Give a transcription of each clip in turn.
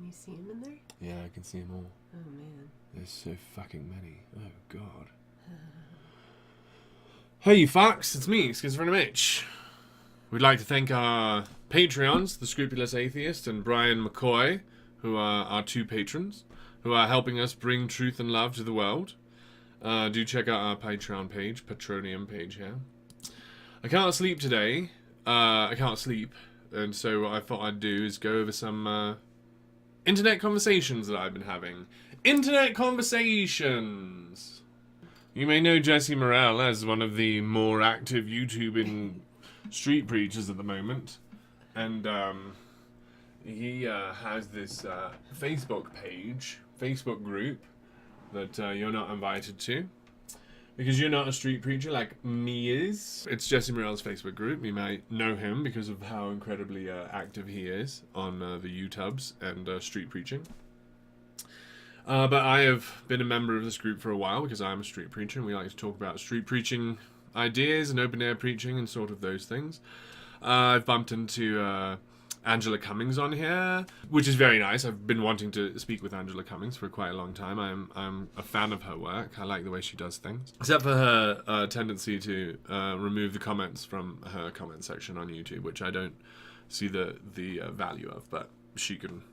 Can you see them in there? Yeah, I can see them all. Oh, man. There's so fucking many. Oh, God. Hey, you fucks. It's me, Schizophrenic Mitch. We'd like to thank our Patreons, The Scrupulous Atheist and Brian McCoy, who are our two patrons, who are helping us bring truth and love to the world. Do check out our Patreon page, Patronium page here. I can't sleep today. I can't sleep. And so what I thought I'd do is go over some internet conversations that I've been having. Internet conversations! You may know Jesse Morel as one of the more active YouTubing street preachers at the moment. And he has this Facebook page, Facebook group, that you're not invited to. Because you're not a street preacher like me is. It's Jesse Morel's Facebook group. You might know him because of how incredibly active he is on the YouTubes and street preaching. But I have been a member of this group for a while because I'm a street preacher and we like to talk about street preaching ideas and open air preaching and sort of those things. I've bumped into Angela Cummings on here, which is very nice. I've been wanting to speak with Angela Cummings for quite a long time. I'm a fan of her work. I like the way she does things. Except for her tendency to remove the comments from her comment section on YouTube, which I don't see the value of, but she can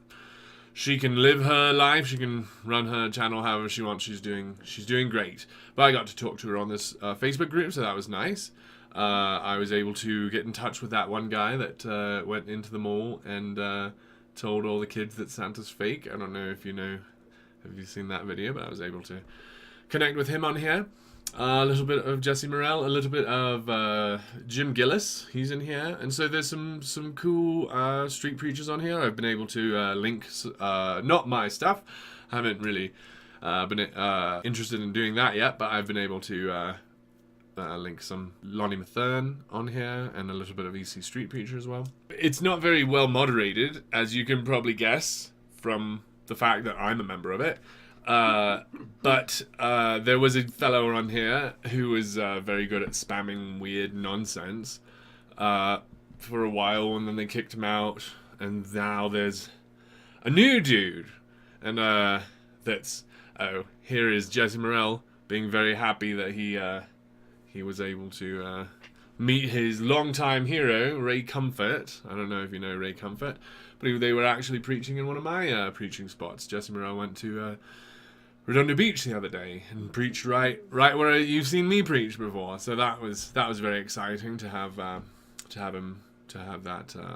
live her life. She can run her channel however she wants. She's doing great. But I got to talk to her on this Facebook group, so that was nice. I was able to get in touch with that one guy that went into the mall and told all the kids that Santa's fake. I don't know if you know, have you seen that video, but I was able to connect with him on here. A little bit of Jesse Morel, a little bit of Jim Gillis, he's in here. And so there's some cool street preachers on here. I've been able to link, not my stuff. I haven't really been interested in doing that yet, but I've been able to link some Lonnie Mathern on here and a little bit of EC Street Preacher as well. It's not very well moderated, as you can probably guess from the fact that I'm a member of it. But there was a fellow on here who was very good at spamming weird nonsense for a while, and then they kicked him out, and now there's a new dude. And that's, here is Jesse Morel being very happy that he was able to meet his longtime hero, Ray Comfort. I don't know if you know Ray Comfort, but they were actually preaching in one of my preaching spots. Jesse Morel went to Redondo Beach the other day and preached right where you've seen me preach before. So that was very exciting to have that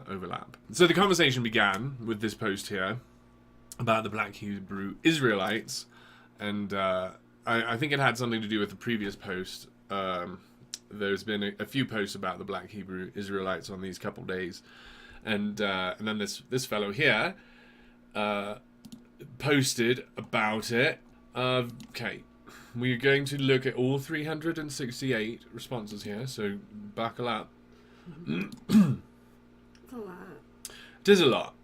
overlap. So the conversation began with this post here about the Black Hebrew Israelites, and I think it had something to do with the previous post. There's been a few posts about the Black Hebrew Israelites on these couple days, and then this fellow here posted about it. Okay, we're going to look at all 368 responses here, so buckle up. It's a lot. It is a lot.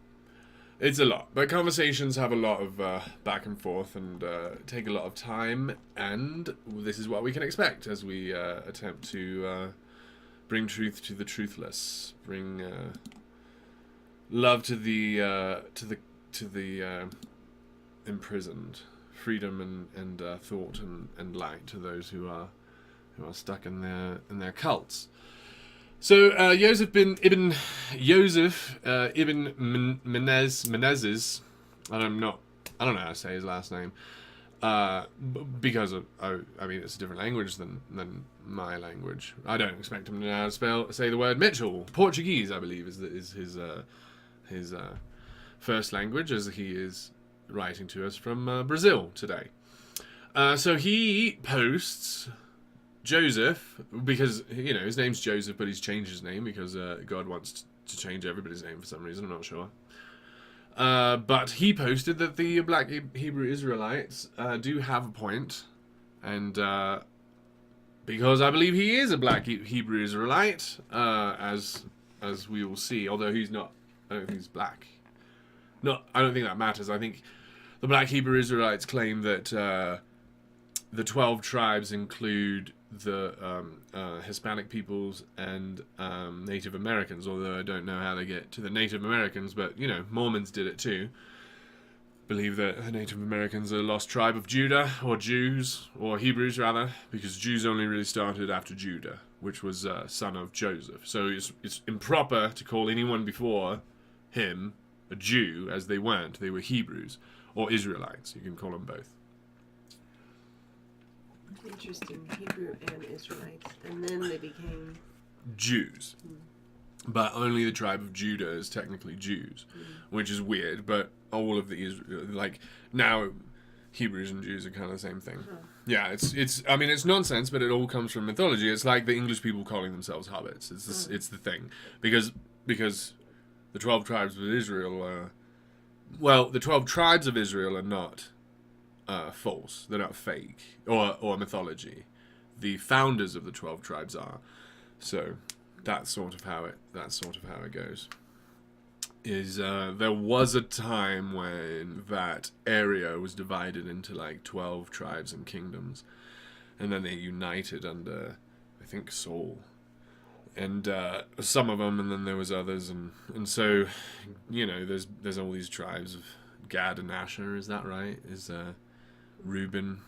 It's a lot, but conversations have a lot of back and forth and take a lot of time, and this is what we can expect as we attempt to bring truth to the truthless, bring love to the imprisoned, freedom and thought and light to those who are stuck in their cults. So Joseph ibn Menezes, I don't know how to say his last name, because I mean it's a different language than my language. I don't expect him to know how to say the word Mitchell. Portuguese, I believe, is his first language, as he is writing to us from Brazil today. So he posts Joseph, because his name's Joseph, but he's changed his name because God wants to change everybody's name for some reason. I'm not sure. But he posted that the Black Hebrew Israelites do have a point, and because I believe he is a Black Hebrew Israelite, as we will see. Although he's not, I don't think he's black. No, I don't think that matters. I think the Black Hebrew Israelites claim that the 12 tribes include the Hispanic peoples and Native Americans, although I don't know how they get to the Native Americans, but Mormons did it too. believe that Native Americans are the lost tribe of Judah, or Jews, or Hebrews rather, because Jews only really started after Judah, which was son of Joseph. So it's improper to call anyone before him a Jew, as they weren't. They were Hebrews, or Israelites. You can call them both. Interesting. Hebrew and Israelites. And then they became Jews. But only the tribe of Judah is technically Jews, which is weird, but all of the like now Hebrews and Jews are kind of the same thing. Yeah, it's I mean it's nonsense, but it all comes from mythology. It's like the English people calling themselves hobbits. It's the thing. Because the 12 tribes of Israel the 12 tribes of Israel are not false. They're not fake or mythology. The founders of the 12 tribes are. So that's sort of how it goes. There was a time when that area was divided into like 12 tribes and kingdoms, and then they united under, I think, Saul, and some of them, and then there was others, and so there's all these tribes of Gad and Asher. Is that right? Is Reuben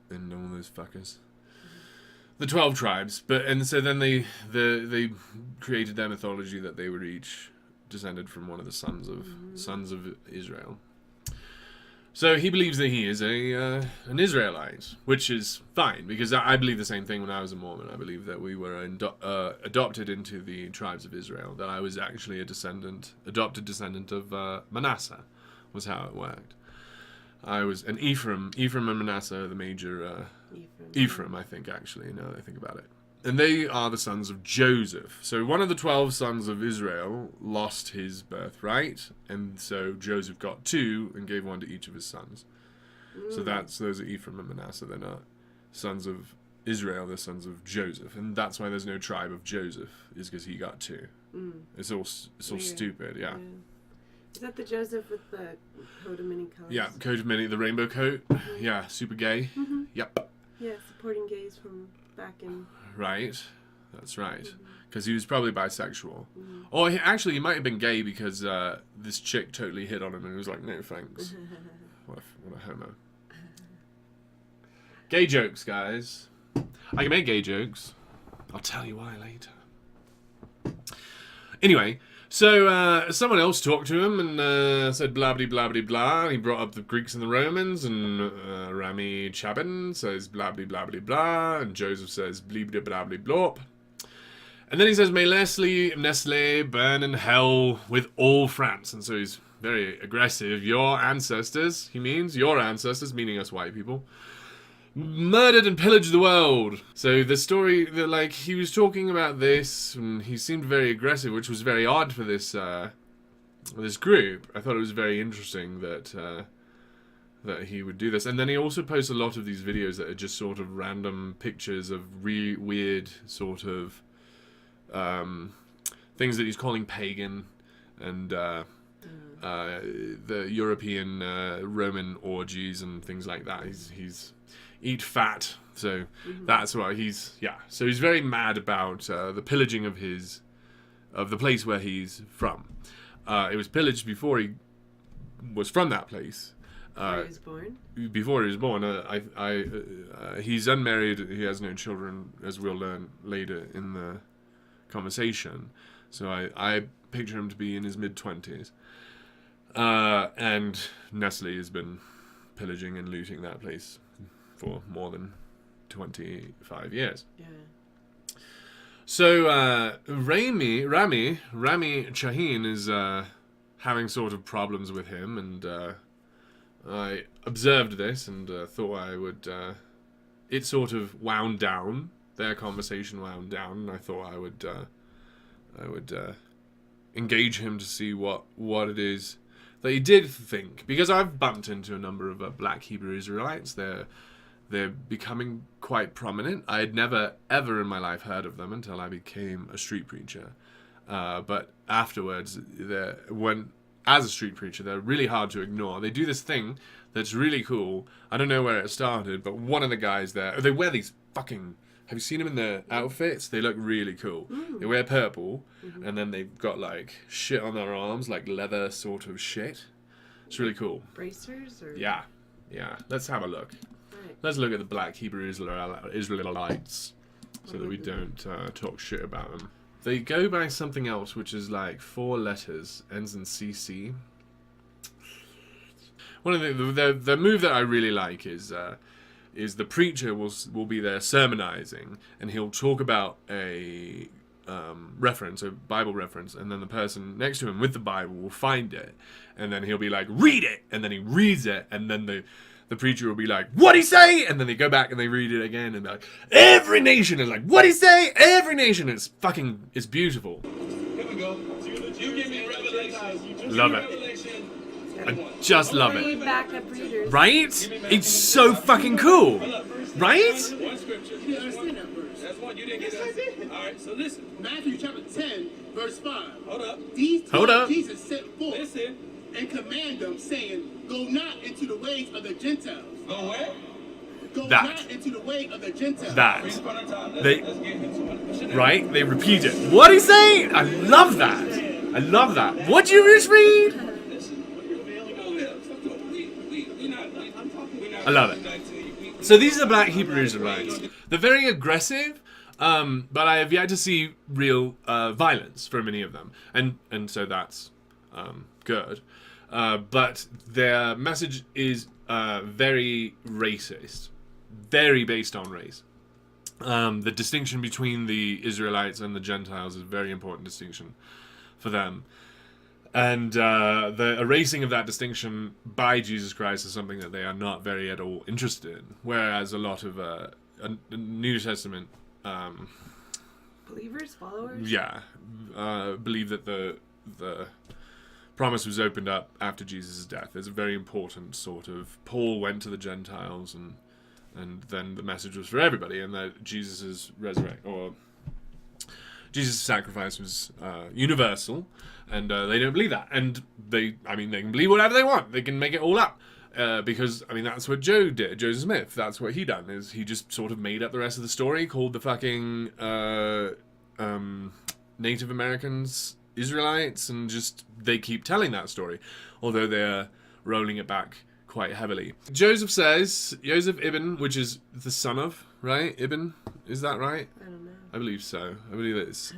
and all those fuckers. The 12 tribes, and so then they created their mythology that they were each descended from one of the sons of Israel. So he believes that he is an Israelite, which is fine, because I believe the same thing when I was a Mormon. I believe that we were adopted into the tribes of Israel, that I was actually adopted descendant of Manasseh, was how it worked. I was an Ephraim and Manasseh, the major Ephraim, I think, actually, now that I think about it. And they are the sons of Joseph. So one of the 12 sons of Israel lost his birthright, and so Joseph got 2 and gave 1 to each of his sons. So those are Ephraim and Manasseh. They're not sons of Israel, they're sons of Joseph. And that's why there's no tribe of Joseph, is because he got 2. It's all stupid, yeah. Is that the Joseph with the coat of many colors? Yeah, coat of many, the rainbow coat. Yeah, super gay. Yep. Yeah, supporting gays from back in... Right, that's right. Because he was probably bisexual. Or he might have been gay because this chick totally hit on him and he was like, no thanks. What a homo. Gay jokes, guys. I can make gay jokes. I'll tell you why later. Anyway, so someone else talked to him and said blah blah blah blah blah. He brought up the Greeks and the Romans, and Rami Chabin says blah blah blah blah blah, and Joseph says blah blah blah blah blah. And then he says, may Nestle burn in hell with all France. And so he's very aggressive. Your ancestors, he means, your ancestors, meaning us white people, murdered and pillaged the world. So the story, he was talking about this, and he seemed very aggressive, which was very odd for this group. I thought it was very interesting that he would do this. And then he also posts a lot of these videos that are just sort of random pictures of really weird sort of things that he's calling pagan, and the European Roman orgies and things like that. He's eat fat, so that's why so he's very mad about the pillaging of the place where he's from. It was pillaged before he was from that place. Before he was born? Before he was born. He's unmarried, he has no children, as we'll learn later in the conversation. So I picture him to be in his mid-20s. And Nestle has been pillaging and looting that place for more than 25 years. Yeah. So Rami Chahine is having sort of problems with him, and I observed this and thought I would... it sort of wound down. Their conversation wound down, and I thought I would engage him to see what it is that he did think. Because I've bumped into a number of black Hebrew Israelites. They're becoming quite prominent. I had never, ever in my life heard of them until I became a street preacher. But afterwards, as a street preacher, they're really hard to ignore. They do this thing that's really cool. I don't know where it started, but one of the guys there, they wear these fucking... Have you seen them in their outfits? They look really cool. They wear purple, and then they've got like shit on their arms, like leather sort of shit. It's really cool. Bracers or Yeah. Let's have a look. Right. Let's look at the black Hebrew Israelites, so that we don't talk shit about them. They go by something else, which is like 4 letters, ends in CC. One of the move that I really like is the preacher will be there sermonizing, and he'll talk about a Bible reference, and then the person next to him with the Bible will find it, and then he'll be like, read it, and then he reads it, and then the preacher will be like, what'd he say? And then they go back and they read it again, and they're like, every nation is like, what'd he say? Every nation. It's beautiful. Here we go. You give me Revelation. Love it. I just love it. Back up readers. Right? It's so fucking cool. Right? One scripture. You didn't understand that verse. That's one you didn't get. Yes, I did. All right, so listen. Matthew chapter 10, verse 5. Hold up. These Hold up. Jesus sent forth Listen. and command them, saying, go not into the ways of the Gentiles. Go where? Go That. not into the way of the Gentiles. That. Read part of time. They- Let's get him to it. Right? They repeat it. What'd he say? I love that. I love that. What'd you just read? I love it. So these are the black Hebrew Israelites. They're very aggressive, but I have yet to see real violence from any of them, and so that's good. But their message is very racist, very based on race. The distinction between the Israelites and the Gentiles is a very important distinction for them. And the erasing of that distinction by Jesus Christ is something that they are not very at all interested in. Whereas a lot of New Testament, Believers, followers. believe that the promise was opened up after Jesus' death. There's a very important sort of Paul went to the Gentiles, and then the message was for everybody, and that Jesus' Jesus' sacrifice was universal, and they don't believe that. And they can believe whatever they want. They can make it all up. Because, that's what Joe did. Joseph Smith, that's what he done, is he just sort of made up the rest of the story, called the fucking Native Americans Israelites, and just, they keep telling that story. Although they're rolling it back quite heavily. Joseph Ibn, which is the son of, right? Ibn, is that right? I don't know. I believe so. I believe it's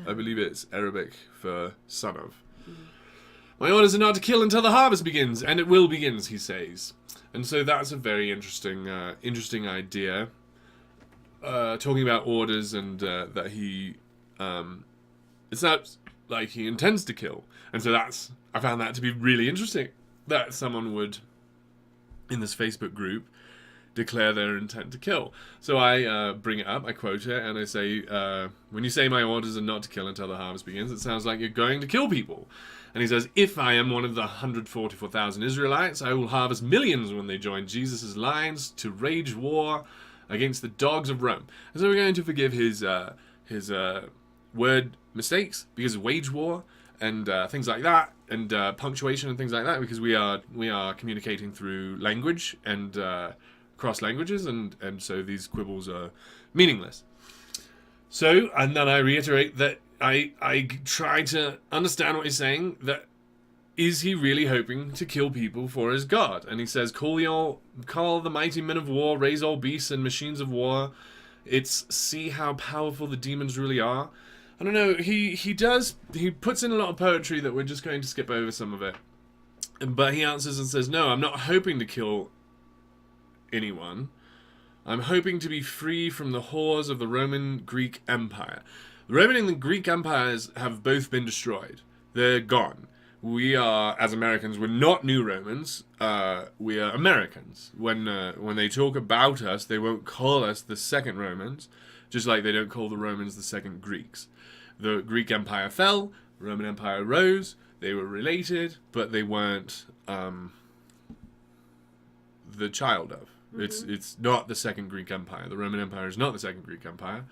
Arabic for son of. My orders are not to kill until the harvest begins, and it will begin, he says. And so that's a very interesting idea. Talking about orders, and that he, it's not like he intends to kill. And so I found that to be really interesting, that someone would, in this Facebook group, declare their intent to kill. So I bring it up, I quote it, and I say, when you say my orders are not to kill until the harvest begins, it sounds like you're going to kill people. And he says, if I am one of the 144,000 Israelites, I will harvest millions when they join Jesus' lines to wage war against the dogs of Rome. And so we're going to forgive his word mistakes, because of wage war and things like that, and punctuation and things like that, because we are communicating through language and cross languages, and so these quibbles are meaningless. So, and then I reiterate that I try to understand what he's saying, that is he really hoping to kill people for his God? And he says, call the mighty men of war, raise all beasts and machines of war. It's see how powerful the demons really are. I don't know, he puts in a lot of poetry that we're just going to skip over some of it. But he answers and says, no, I'm not hoping to kill anyone. I'm hoping to be free from the horrors of the Roman Greek Empire. The Roman and the Greek empires have both been destroyed. They're gone. We are, as Americans, we're not new Romans. We are Americans. When they talk about us, they won't call us the second Romans, just like they don't call the Romans the second Greeks. The Greek Empire fell, the Roman Empire rose, they were related, but they weren't the child of. Mm-hmm. It's not the second Greek Empire. The Roman Empire is not the second Greek Empire.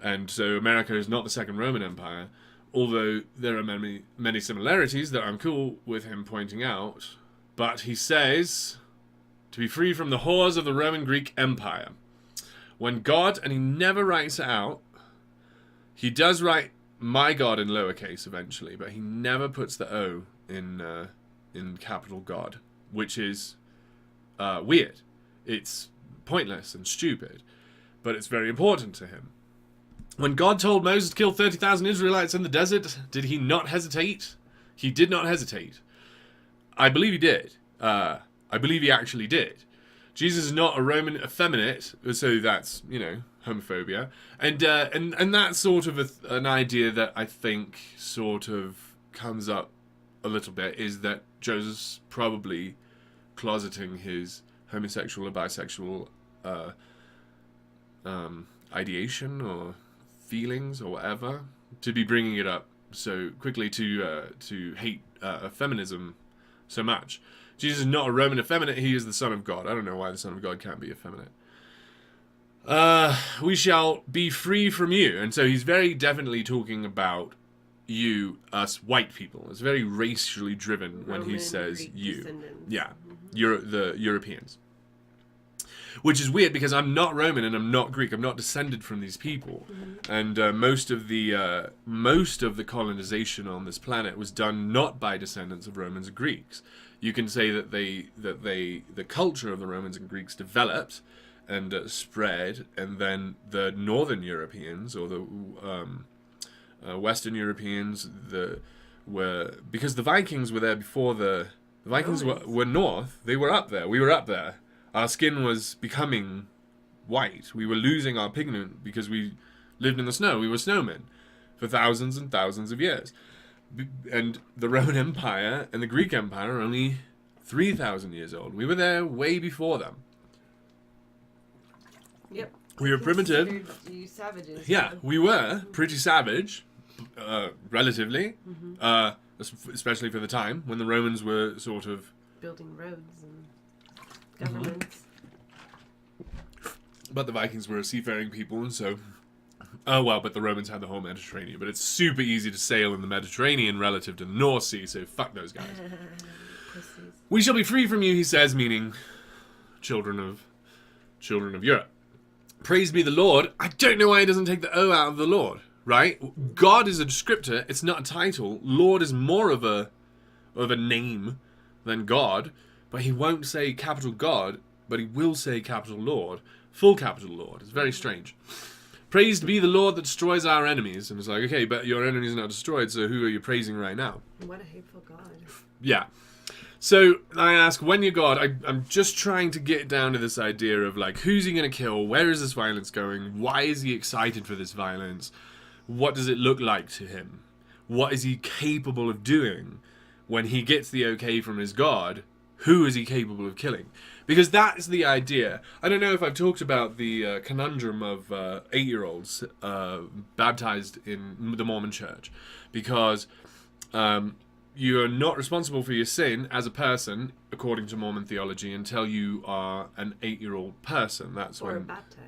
And so America is not the second Roman Empire, although there are many, many similarities that I'm cool with him pointing out. But he says, to be free from the horrors of the Roman Greek Empire. When God, and he never writes it out, he does write my God in lowercase eventually, but he never puts the O in capital God. which is weird. It's pointless and stupid, but it's very important to him. When God told Moses to kill 30,000 Israelites in the desert, did he not hesitate? He did not hesitate. I believe he did. I believe he actually did. Jesus is not a Roman effeminate, so that's, homophobia. And that's sort of an idea that I think sort of comes up a little bit, is that Joseph's probably closeting his homosexual or bisexual ideation or feelings or whatever, to be bringing it up so quickly, to hate feminism so much. Jesus is not a Roman effeminate, he is the Son of God. I don't know why the Son of God can't be effeminate. We shall be free from you. And so he's very definitely talking about you, us white people. It's very racially driven when he says Greek you. descendants. Yeah, the Europeans. Which is weird because I'm not Roman and I'm not Greek. I'm not descended from these people, and most of the colonization on this planet was done not by descendants of Romans and Greeks. You can say that the culture of the Romans and Greeks developed and spread, and then the Northern Europeans or the Western Europeans because the Vikings were there before the Vikings were north. They were up there. We were up there. Our skin was becoming white. We were losing our pigment because we lived in the snow. We were snowmen for thousands and thousands of years. And the Roman Empire and the Greek Empire are only 3,000 years old. We were there way before them. Yep. We were primitive. Considered you savages. Yeah, we were pretty savage, relatively, especially for the time when the Romans were sort of building roads and governments. But the Vikings were a seafaring people, and so... but the Romans had the whole Mediterranean. But it's super easy to sail in the Mediterranean relative to the North Sea, so fuck those guys. Pussies. We shall be free from you, he says, meaning children of Europe. Praise be the Lord. I don't know why he doesn't take the O out of the Lord, right? God is a descriptor, it's not a title. Lord is more of a name than God. But he won't say capital God, but he will say capital Lord, full capital Lord. It's very strange. Praised be the Lord that destroys our enemies. And it's like, okay, but your enemies are not destroyed, so who are you praising right now? What a hateful God. Yeah. So I ask, when you're God, I'm just trying to get down to this idea of like, who's he going to kill? Where is this violence going? Why is he excited for this violence? What does it look like to him? What is he capable of doing when he gets the okay from his God? Who is he capable of killing? Because that's the idea. I don't know if I've talked about the conundrum of 8-year-olds baptized in the Mormon Church. Because you are not responsible for your sin as a person, according to Mormon theology, until you are an 8-year-old person. That's or when baptized.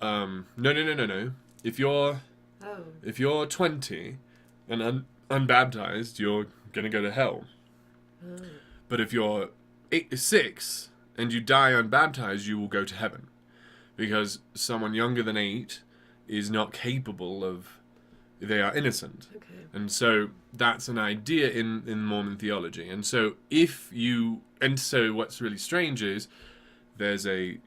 No. If you're 20 and unbaptized, you're gonna go to hell. Oh. But if you're 6 and you die unbaptized, you will go to heaven. Because someone younger than 8 is not capable of... They are innocent. Okay. And so that's an idea in Mormon theology. And so what's really strange is there's a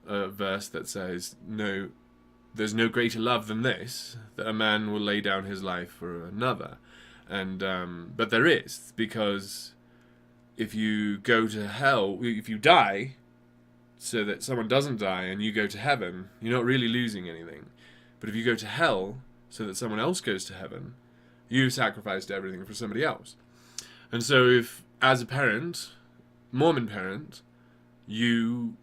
verse that says, no, there's no greater love than this, that a man will lay down his life for another. And but there is, because if you go to hell, if you die so that someone doesn't die and you go to heaven, you're not really losing anything. But if you go to hell so that someone else goes to heaven, you've sacrificed everything for somebody else. And so if, as a parent, Mormon parent, you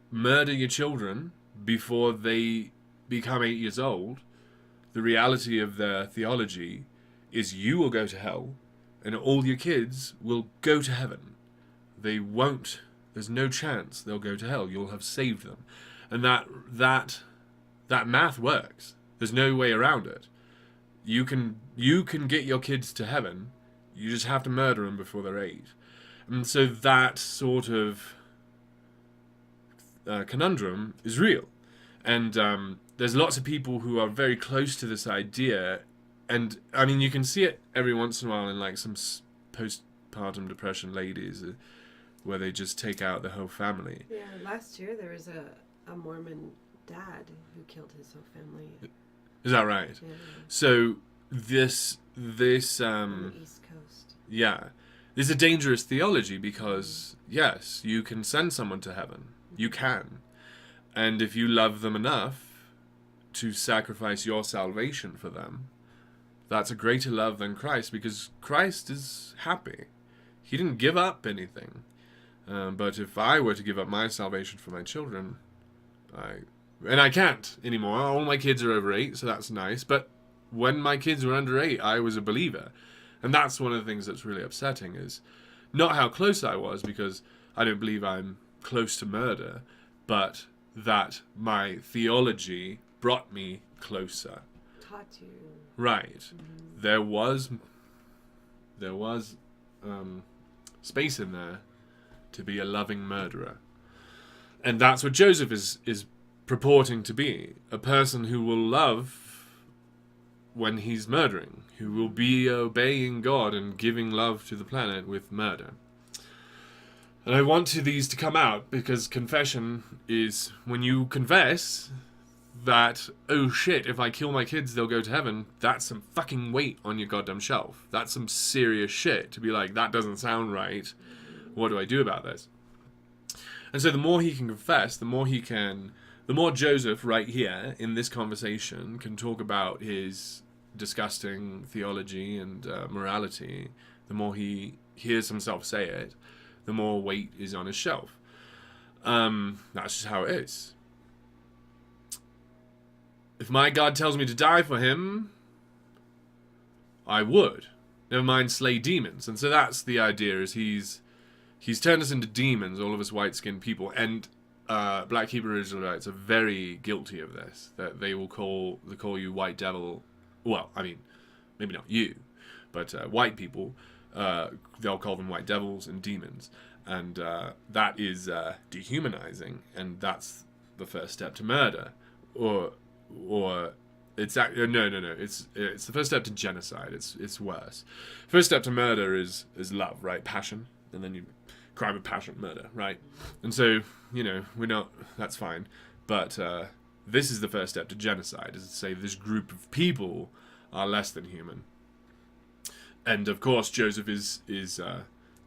murder your children before they become 8 years old, the reality of their theology is you will go to hell and all your kids will go to heaven. They won't, there's no chance they'll go to hell. You'll have saved them. And that math works. There's no way around it. You can get your kids to heaven. You just have to murder them before they're 8. And so that sort of conundrum is real. And there's lots of people who are very close to this idea. And, I mean, you can see it every once in a while in, like, some postpartum depression ladies, where they just take out the whole family. Yeah, last year there was a Mormon dad who killed his whole family. Is that right? Yeah, So this on the East Coast. yeah, this is a dangerous theology because yes, you can send someone to heaven. You can. And if you love them enough to sacrifice your salvation for them, that's a greater love than Christ, because Christ is happy. He didn't give up anything. But if I were to give up my salvation for my children, I can't anymore. All my kids are over 8, so that's nice. But when my kids were under 8, I was a believer. And that's one of the things that's really upsetting, is not how close I was, because I don't believe I'm close to murder, but that my theology brought me closer. Taught you. Right. There was space in there to be a loving murderer. And that's what Joseph is purporting to be. A person who will love when he's murdering, who will be obeying God and giving love to the planet with murder. And I want these to come out, because confession is when you confess that, oh shit, if I kill my kids, they'll go to heaven. That's some fucking weight on your goddamn shelf. That's some serious shit to be like, that doesn't sound right. What do I do about this? And so the more he can confess, the more Joseph right here in this conversation can talk about his disgusting theology and morality, the more he hears himself say it, the more weight is on his shelf. That's just how it is. If my God tells me to die for him, I would. Never mind slay demons. And so that's the idea, is he's turned us into demons, all of us white-skinned people. And Black Hebrew Israelites are very guilty of this. That they will call you white devil. Well, I mean, maybe not you, but white people, they'll call them white devils and demons. And that is dehumanizing, and that's the first step to murder. Or it's no. It's the first step to genocide. It's worse. First step to murder is love, right? Passion, and then you crime of passion, murder, right? And so we're not. That's fine, but this is the first step to genocide. Is to say this group of people are less than human. And of course, Joseph is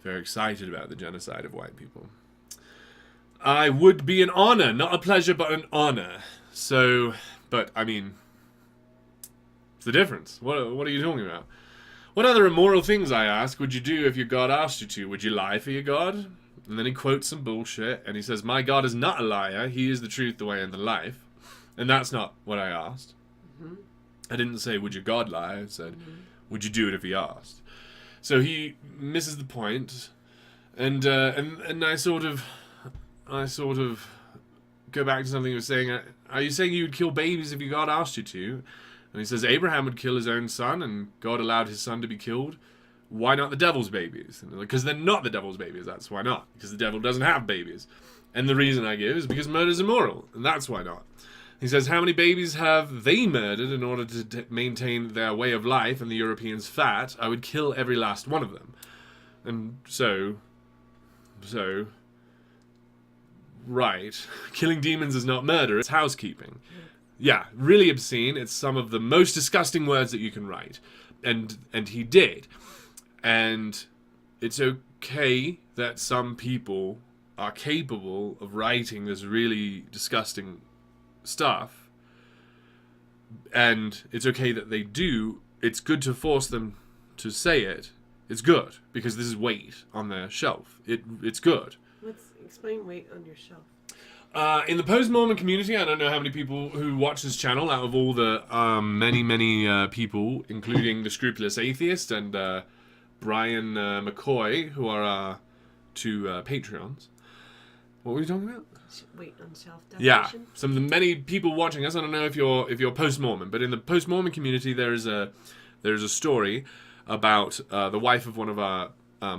very excited about the genocide of white people. I would be an honor, not a pleasure, but an honor. So, but I mean, it's the difference. What are you talking about? What other immoral things, I ask, would you do if your God asked you to? Would you lie for your God? And then he quotes some bullshit, and he says, my God is not a liar. He is the truth, the way, and the life. And that's not what I asked. Mm-hmm. I didn't say, would your God lie? I said, would you do it if he asked? So he misses the point, and I sort of go back to something he was saying. Are you saying you would kill babies if your God asked you to? And he says Abraham would kill his own son, and God allowed his son to be killed. Why not the devil's babies? Because they're not the devil's babies. That's why not. Because the devil doesn't have babies. And the reason I give is because murder is immoral, and that's why not. He says, how many babies have they murdered in order to maintain their way of life and the Europeans fat? I would kill every last one of them. And so, right, killing demons is not murder, it's housekeeping. Yeah, really obscene. It's some of the most disgusting words that you can write. And he did. And it's okay that some people are capable of writing this really disgusting stuff, and it's okay that they do. It's good to force them to say it. It's good, because this is weight on their shelf. It's good. Let's explain weight on your shelf. In the post-Mormon community, I don't know how many people who watch this channel out of all the many people, including the Scrupulous Atheist and Brian McCoy, who are our two Patreons. What were we talking about? Weight on shelf definition. Yeah, some of the many people watching us. I don't know if you're post-Mormon, but in the post-Mormon community, there's a story about the wife of one of our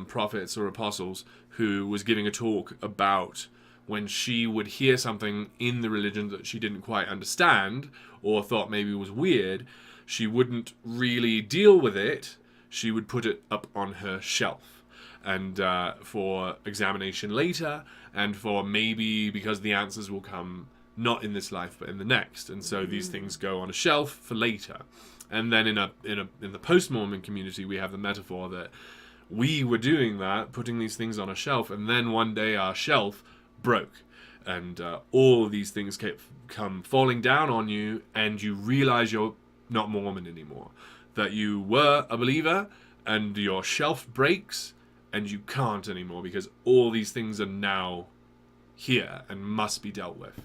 prophets or apostles who was giving a talk about when she would hear something in the religion that she didn't quite understand or thought maybe was weird, she wouldn't really deal with it. She would put it up on her shelf. and for examination later, and for maybe because the answers will come not in this life but in the next, and so these things go on a shelf for later. And then in the post-Mormon community, we have the metaphor that we were doing that, putting these things on a shelf, and then one day our shelf broke, and all these things come falling down on you, and you realize you're not Mormon anymore, that you were a believer, and your shelf breaks, and you can't anymore because all these things are now here and must be dealt with.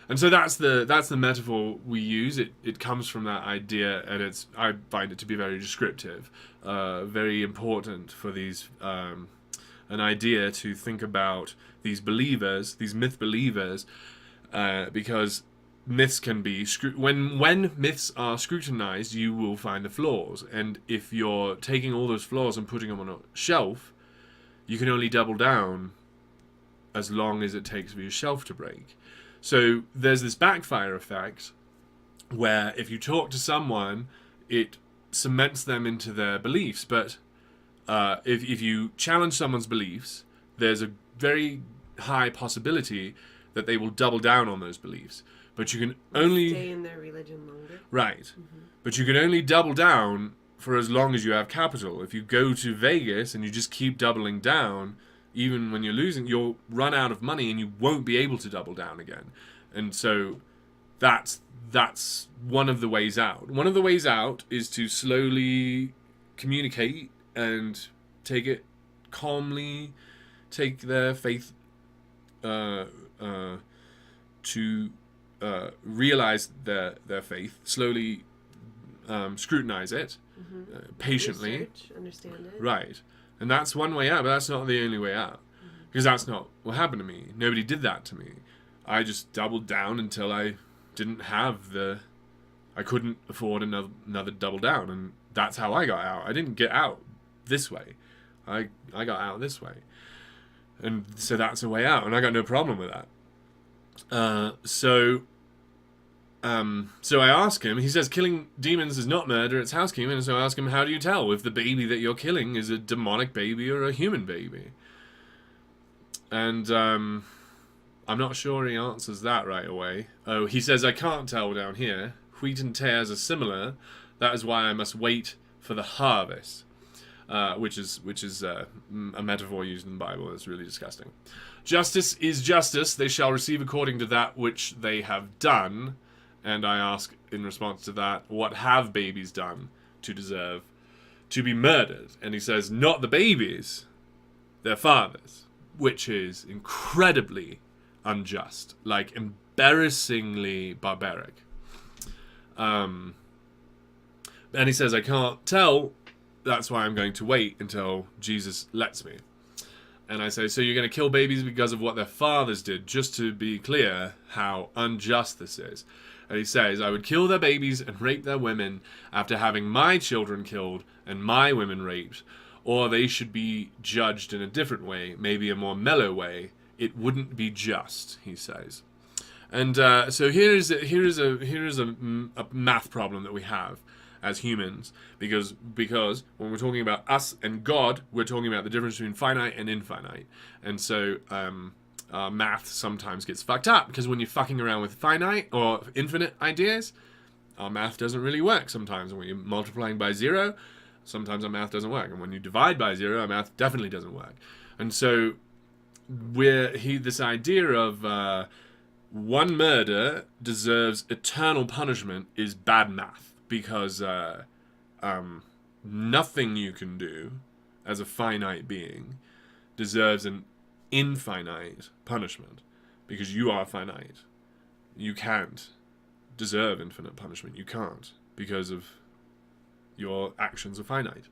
And so that's the metaphor we use. It comes from that idea, and I find it to be very descriptive, very important for these an idea to think about these believers, these myth believers, because myths can be when myths are scrutinized, you will find the flaws, and if you're taking all those flaws and putting them on a shelf, you can only double down as long as it takes for your shelf to break. So there's this backfire effect where if you talk to someone, it cements them into their beliefs. But if you challenge someone's beliefs, there's a very high possibility that they will double down on those beliefs. But you can only stay in their religion longer. Right. But you can only double down for as long as you have capital. If you go to Vegas and you just keep doubling down, even when you're losing, you'll run out of money and you won't be able to double down again. And so that's one of the ways out. One of the ways out is to slowly communicate and take it calmly, take their faith to realize their faith, slowly scrutinize it, patiently. Research, understand it. Right. And that's one way out, but that's not the only way out. Because that's not what happened to me. Nobody did that to me. I just doubled down until I didn't have I couldn't afford another double down. And that's how I got out. I didn't get out this way. I got out this way. And so that's a way out. And I got no problem with that. So I ask him, he says killing demons is not murder, it's housekeeping. And so I ask him, how do you tell if the baby that you're killing is a demonic baby or a human baby? And I'm not sure he answers that right away. Oh, he says, I can't tell down here. Wheat and tares are similar. That is why I must wait for the harvest. Which is a metaphor used in the Bible that's really disgusting. Justice is justice. They shall receive according to that which they have done. And I ask in response to that, what have babies done to deserve to be murdered? And he says, not the babies, their fathers, which is incredibly unjust, like embarrassingly barbaric. And he says, I can't tell, that's why I'm going to wait until Jesus lets me. And I say, so you're going to kill babies because of what their fathers did, just to be clear how unjust this is. And he says, I would kill their babies and rape their women after having my children killed and my women raped, or they should be judged in a different way, maybe a more mellow way. It wouldn't be just, he says. And so here is a math problem that we have as humans, because when we're talking about us and God, we're talking about the difference between finite and infinite. And so math sometimes gets fucked up, because when you're fucking around with finite or infinite ideas, our math doesn't really work sometimes. And when you're multiplying by zero, sometimes our math doesn't work. And when you divide by zero, our math definitely doesn't work. And so this idea of one murder deserves eternal punishment is bad math, because nothing you can do as a finite being deserves an infinite punishment, because you are finite. You can't deserve infinite punishment. You can't, because of your actions are finite.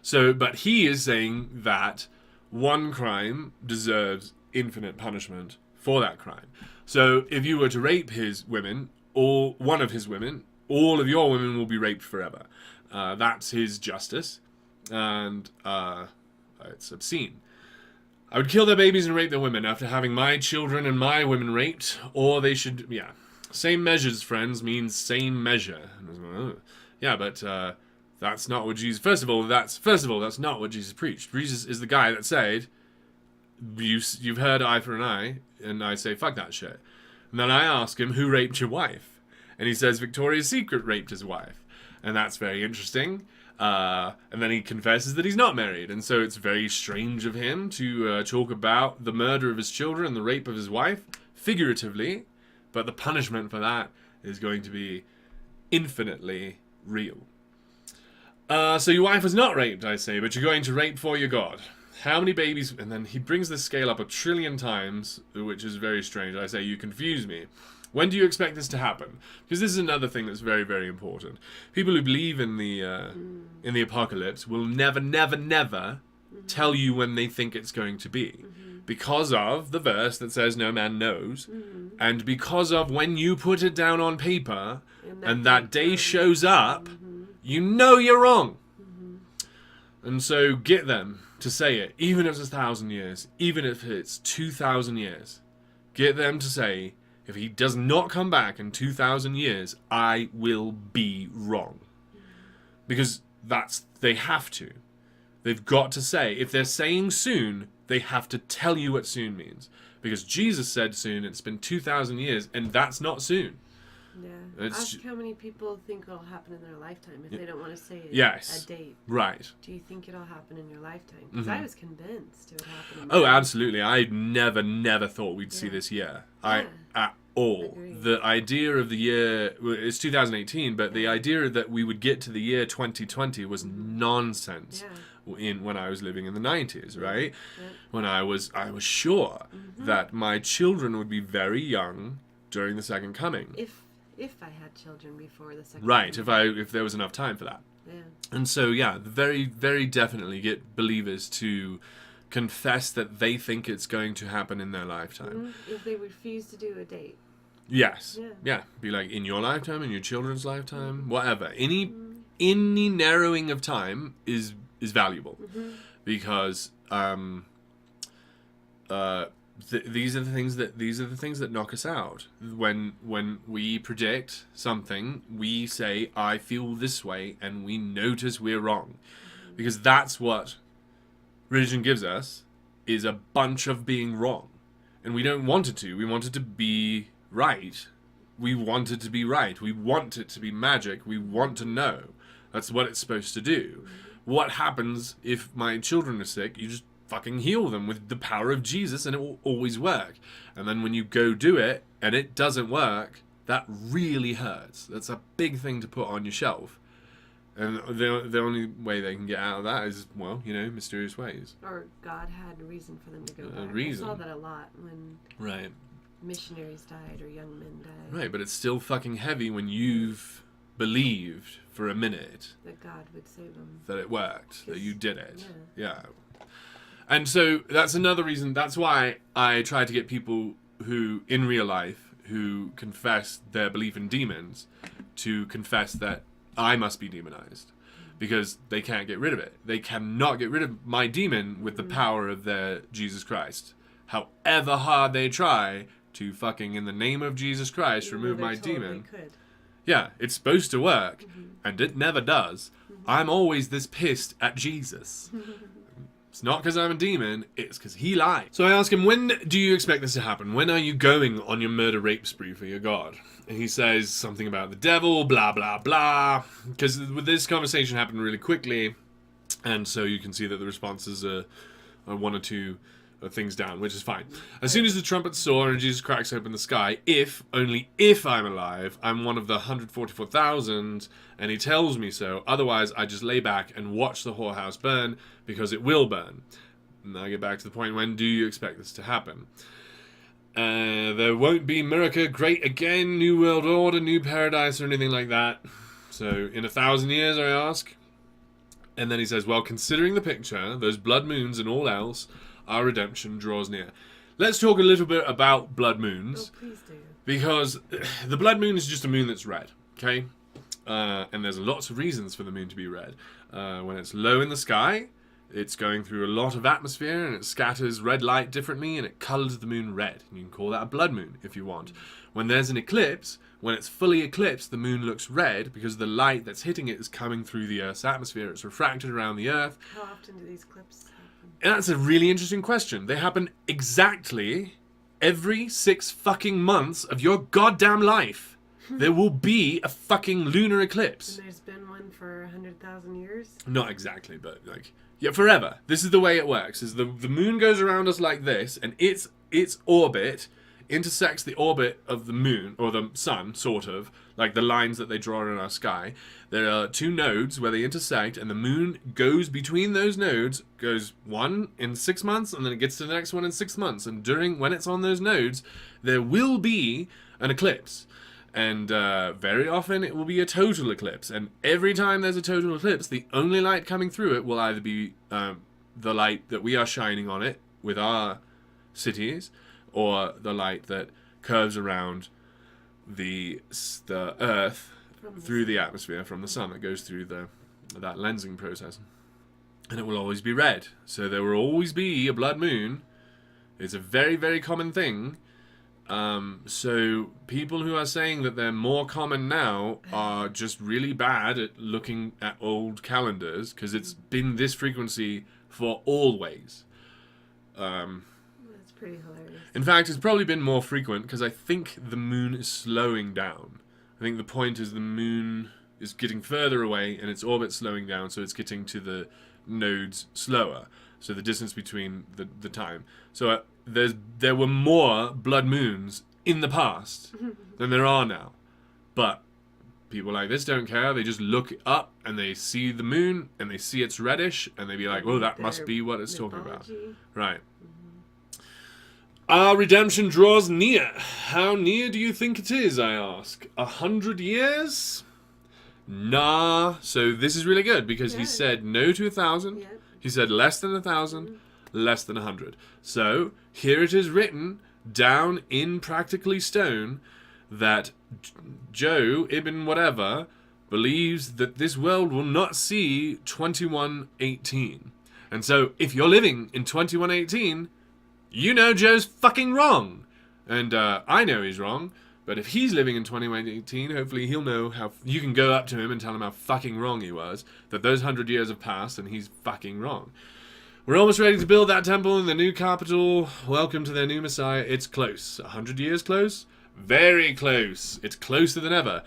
So, but he is saying that one crime deserves infinite punishment for that crime. So if you were to rape his women, or one of his women, all of your women will be raped forever. That's his justice, and it's obscene. I would kill their babies and rape their women after having my children and my women raped, or they should, same measures, friends, means same measure. Yeah, but That's not what Jesus. First of all, that's not what Jesus preached. Jesus is the guy that said, "You've heard eye for an eye," and I say, "Fuck that shit." And then I ask him, "Who raped your wife?" And he says, "Victoria's Secret raped his wife," and that's very interesting. And then he confesses that he's not married, and so it's very strange of him to talk about the murder of his children and the rape of his wife figuratively, but the punishment for that is going to be infinitely real. So your wife was not raped, I say, but you're going to rape for your God. How many babies... And then he brings the scale up 1 trillion times, which is very strange. I say, you confuse me. When do you expect this to happen? Because this is another thing that's very, very important. People who believe in the apocalypse will never, never, never tell you when they think it's going to be. Because of the verse that says no man knows, and because of when you put it down on paper, and that day shows up, you know you're wrong. And so get them to say it, even if it's 1,000 years, even if it's 2,000 years. Get them to say, if he does not come back in 2,000 years, I will be wrong. Because they have to. They've got to say, if they're saying soon, they have to tell you what soon means. Because Jesus said soon, it's been 2,000 years, and that's not soon. Yeah. Ask how many people think it'll happen in their lifetime if they don't want to say a date. Right. Do you think it'll happen in your lifetime? Because I was convinced it would happen in my Oh, lifetime. absolutely. I never thought we'd see this year. At all. Agreed. The idea of the year... It's 2018, but the idea that we would get to the year 2020 was nonsense. When I was living in the 90s, right? Yeah. When I was sure that my children would be very young during the second coming. If I had children before the second Right, coming. if there was enough time for that. Yeah. And so, yeah, very, very definitely get believers to confess that they think it's going to happen in their lifetime. If they refuse to do a date. Yes. Yeah. Yeah. Be like, in your lifetime, in your children's lifetime, whatever. Any narrowing of time is valuable. Because these are the things that knock us out. When we predict something, we say, I feel this way, and we notice we're wrong. Because that's what religion gives us, is a bunch of being wrong. And we don't want it to. We want it to be right. We want it to be right. We want it to be magic. We want to know. That's what it's supposed to do. What happens if my children are sick? You just fucking heal them with the power of Jesus, and it will always work. And then when you go do it, and it doesn't work, that really hurts. That's a big thing to put on your shelf. And the only way they can get out of that is, well, mysterious ways. Or God had a reason for them to go back. Reason. I saw that a lot when missionaries died or young men died. Right, but it's still fucking heavy when you've believed for a minute that God would save them. That it worked, that you did it. Yeah. And so that's another reason, that's why I try to get people who, in real life, who confess their belief in demons, to confess that I must be demonized. Because they can't get rid of it. They cannot get rid of my demon with the power of their Jesus Christ. However hard they try to fucking, in the name of Jesus Christ, remove my demon. They could. Yeah, it's supposed to work, and it never does. I'm always this pissed at Jesus. It's not because I'm a demon, it's because he lied. So I ask him, when do you expect this to happen? When are you going on your murder rape spree for your God? And he says something about the devil, blah, blah, blah. Because this conversation happened really quickly, and so you can see that the responses are one or two things down, which is fine. As soon as the trumpets soar and Jesus cracks open the sky, only if I'm alive, I'm one of the 144,000, and he tells me so. Otherwise, I just lay back and watch the whorehouse burn, because it will burn. And I get back to the point, when do you expect this to happen? There won't be America great again, new world order, new paradise, or anything like that. So, in 1,000 years, I ask. And then he says, well, considering the picture, those blood moons and all else, our redemption draws near. Let's talk a little bit about blood moons. Oh, please do. Because the blood moon is just a moon that's red, okay? And there's lots of reasons for the moon to be red. When it's low in the sky, It's going through a lot of atmosphere, and it scatters red light differently, and it colors the moon red. And you can call that a blood moon if you want. When there's an eclipse, when it's fully eclipsed, the moon looks red because the light that's hitting it is coming through the Earth's atmosphere. It's refracted around the Earth. How often do these eclipses happen? And that's a really interesting question. They happen exactly every 6 fucking months of your goddamn life. There will be a fucking lunar eclipse. And there's been one for 100,000 years? Not exactly, but like, yeah, forever. This is the way it works. Is the moon goes around us like this, and its orbit intersects the orbit of the moon, or the sun, sort of, like the lines that they draw in our sky. There are 2 nodes where they intersect, and the moon goes between those nodes, goes one in 6 months, and then it gets to the next one in 6 months. And when it's on those nodes, there will be an eclipse. And very often it will be a total eclipse. And every time there's a total eclipse, the only light coming through it will either be the light that we are shining on it with our cities, or the light that curves around the Earth through the atmosphere from the sun that goes through that lensing process. And it will always be red. So there will always be a blood moon. It's a very, very common thing. So people who are saying that they're more common now are just really bad at looking at old calendars, because it's been this frequency for always. That's pretty hilarious. In fact, it's probably been more frequent because I think the moon is slowing down. I think the point is the moon is getting further away and its orbit's slowing down, so it's getting to the nodes slower. So the distance between the time. So there were more blood moons in the past than there are now. But people like this don't care. They just look up and they see the moon and they see it's reddish and they be like, well, that must be what it's talking about. Right. Our redemption draws near. How near do you think it is, I ask? 100 years? Nah. So this is really good because he said no to 1,000. Yeah. He said less than 1,000, less than 100. So here it is written down in practically stone that Joe Ibn whatever believes that this world will not see 2118. And so if you're living in 2118, you know Joe's fucking wrong. And I know he's wrong. But if he's living in 2118, hopefully he'll know how... You can go up to him and tell him how fucking wrong he was. That those 100 years have passed and he's fucking wrong. We're almost ready to build that temple in the new capital. Welcome to their new messiah. It's close. 100 years close? Very close. It's closer than ever.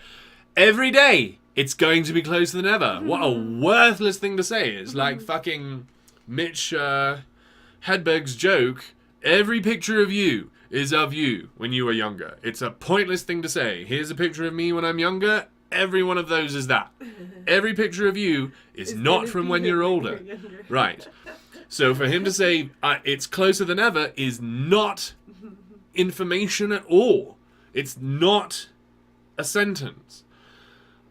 Every day, it's going to be closer than ever. What a worthless thing to say. It's like fucking Mitch Hedberg's joke. Every picture of you is of you when you were younger. It's a pointless thing to say. Here's a picture of me when I'm younger. Every one of those is that. Every picture of you is not from when you're older. Right. So for him to say it's closer than ever is not information at all. It's not a sentence.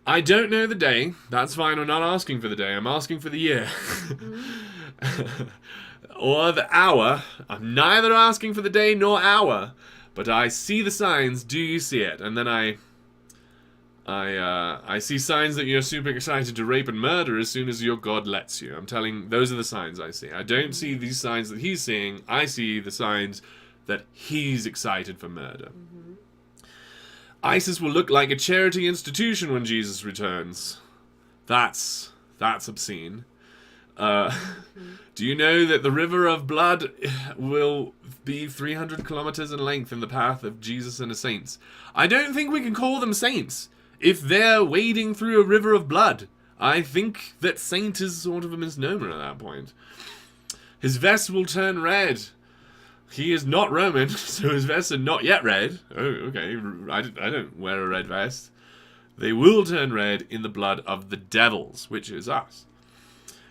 I don't know the day. That's fine. I'm not asking for the day. I'm asking for the year. Or the hour. I'm neither asking for the day nor hour, but I see the signs. Do you see it? And then I see signs that you're super excited to rape and murder as soon as your God lets you. I'm telling, those are the signs I see. I don't see these signs that he's seeing. I see the signs that he's excited for murder. ISIS will look like a charity institution when Jesus returns. That's obscene. Do you know that the river of blood will be 300 kilometers in length in the path of Jesus and the saints? I don't think we can call them saints if they're wading through a river of blood. I think that saint is sort of a misnomer at that point. His vests will turn red. He is not Roman, so his vests are not yet red. Oh, okay. I don't wear a red vest. They will turn red in the blood of the devils, which is us.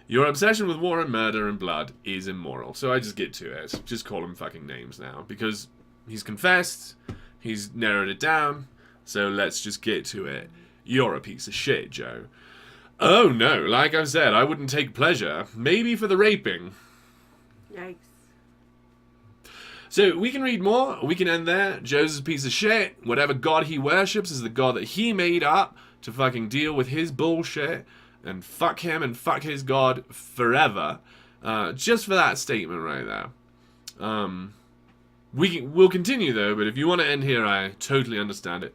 Your obsession with war and murder and blood is immoral. So I just get to it. Just call him fucking names now. Because he's confessed. He's narrowed it down. So let's just get to it. You're a piece of shit, Joe. Oh no, like I've said, I wouldn't take pleasure. Maybe for the raping. Yikes. So we can read more. We can end there. Joe's a piece of shit. Whatever god he worships is the god that he made up to fucking deal with his bullshit. And fuck him and fuck his god forever. Just for that statement right there. We'll continue though, but if you want to end here, I totally understand it.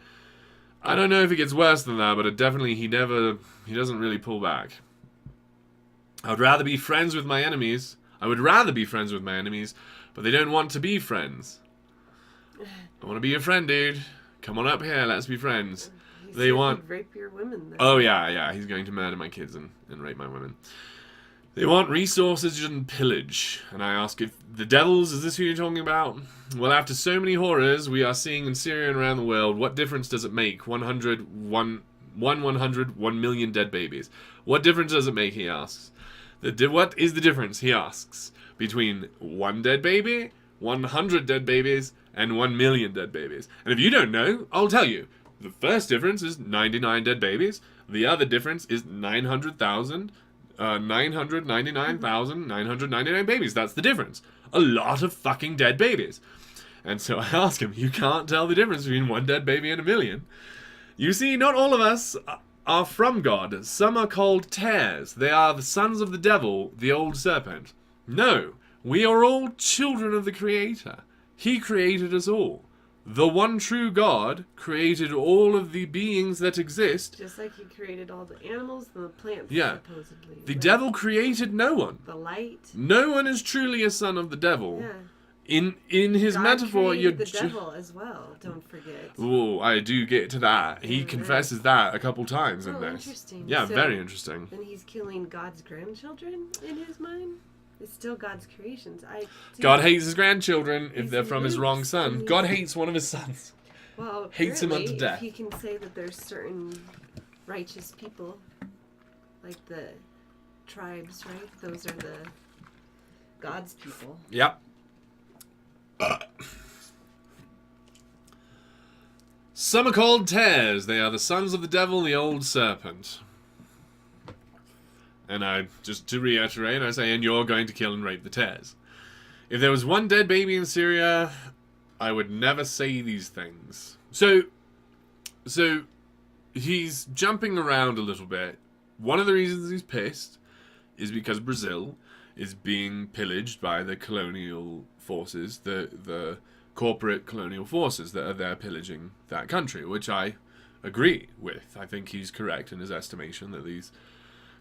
I don't know if it gets worse than that, but he doesn't really pull back. I would rather be friends with my enemies. But they don't want to be friends. I want to be your friend, dude. Come on up here, let's be friends. They want rape your women. Then. Oh yeah, he's going to murder my kids and rape my women. They want resources and pillage. And I ask, if the devils, is this who you're talking about? Well, after so many horrors we are seeing in Syria and around the world, what difference does it make? 100, 1 million dead babies. What difference does it make, he asks. What is the difference, he asks, between 1 dead baby, 100 dead babies, and 1 million dead babies? And if you don't know, I'll tell you. The first difference is 99 dead babies. The other difference is 999,999 babies. That's the difference. A lot of fucking dead babies. And so I ask him, you can't tell the difference between 1 dead baby and 1 million. You see, not all of us are from God. Some are called tares. They are the sons of the devil, the old serpent. No, we are all children of the Creator. He created us all. The one true God created all of the beings that exist. Just like he created all the animals and the plants, supposedly. The devil created no one. The light. No one is truly a son of the devil. Yeah. In his God metaphor, you're the devil as well. Don't forget. Oh, I do get to that. He confesses that a couple times in this. Interesting. Yeah, so, very interesting. Then he's killing God's grandchildren in his mind. It's still God's creations. God hates his grandchildren if they're from his wrong son. God hates one of his sons. Well, hates him unto death. If he can say that there's certain righteous people, like the tribes, right? Those are the God's people. Yep. Some are called tares. They are the sons of the devil, the old serpent. And just to reiterate, I say, and you're going to kill and rape the tares. If there was 1 dead baby in Syria, I would never say these things. So he's jumping around a little bit. One of the reasons he's pissed is because Brazil is being pillaged by the colonial forces, the corporate colonial forces that are there pillaging that country, which I agree with. I think he's correct in his estimation that these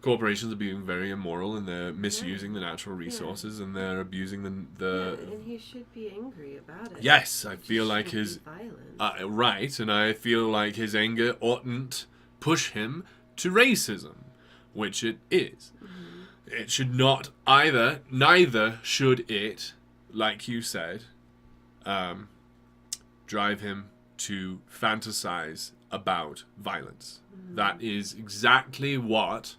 corporations are being very immoral and they're misusing the natural resources and they're abusing the and he should be angry about it. Yes, I feel like his violent. Right, and I feel like his anger oughtn't push him to racism, which it is. Mm-hmm. It should not neither should it, like you said, drive him to fantasize about violence. Mm-hmm. That is exactly what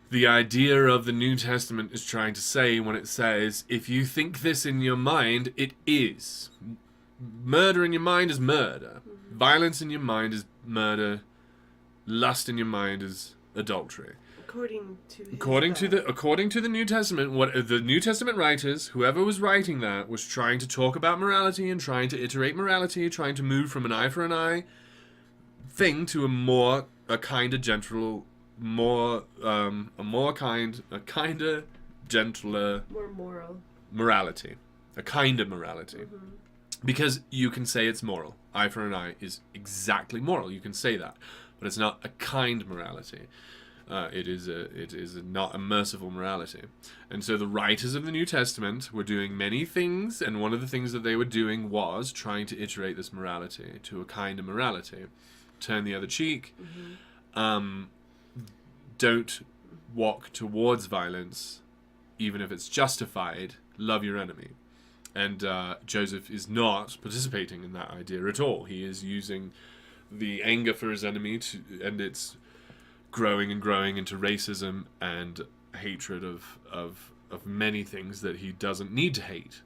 the idea of the New Testament is trying to say when it says, if you think this in your mind, it is. Murder in your mind is murder. Mm-hmm. Violence in your mind is murder. Lust in your mind is adultery. According to the New Testament, what the New Testament writers, whoever was writing that, was trying to talk about morality and trying to iterate morality, trying to move from an eye for an eye thing to a kinder, gentler, gentler, more moral morality, a kinder morality. Mm-hmm. Because you can say it's moral. Eye for an eye is exactly moral. You can say that, but it's not a kind morality. It is not a merciful morality. And so the writers of the New Testament were doing many things, and one of the things that they were doing was trying to iterate this morality to a kinder morality. Turn the other cheek. Mm-hmm. Don't walk towards violence, even if it's justified. Love your enemy. And Joseph is not participating in that idea at all. He is using the anger for his enemy and it's growing and growing into racism and hatred of many things that he doesn't need to hate.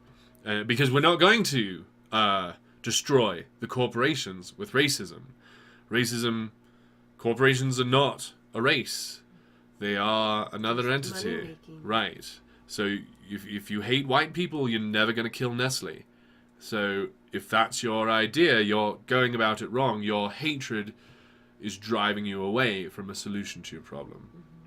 Because we're not going to destroy the corporations with racism. Corporations are not a race. They are another entity. Right. So if you hate white people, you're never going to kill Nestle. So if that's your idea, you're going about it wrong. Your hatred is driving you away from a solution to your problem. Mm-hmm.